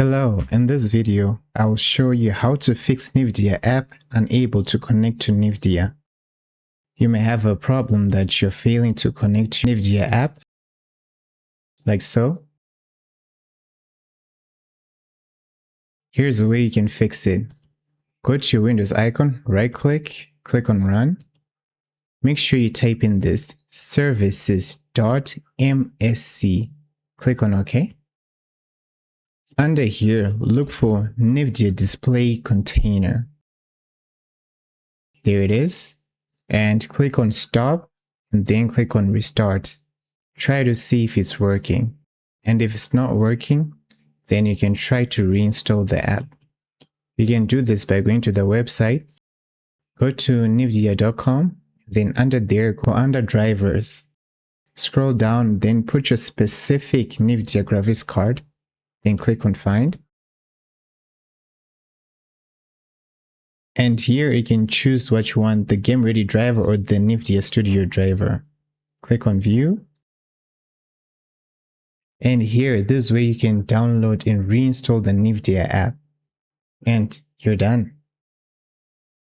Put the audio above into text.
Hello, in this video, I'll show you how to fix NVIDIA App Unable to connect to NVIDIA. You may have a problem that you're failing to connect to NVIDIA app, like so. Here's a way you can fix it. Go to your Windows icon, right-click, click on Run. Make sure you type in this services.msc. Click on OK. Under here, look for NVIDIA Display Container. There it is. And click on Stop, and then click on Restart. Try to see if it's working. And if it's not working, then you can try to reinstall the app. You can do this by going to the website. Go to nvidia.com, then under there, go under Drivers. Scroll down, then put your specific NVIDIA graphics card. Then click on Find. And here you can choose what you want, the Game Ready driver or the NVIDIA Studio driver. Click on View. And here, this way you can download and reinstall the NVIDIA app. And you're done.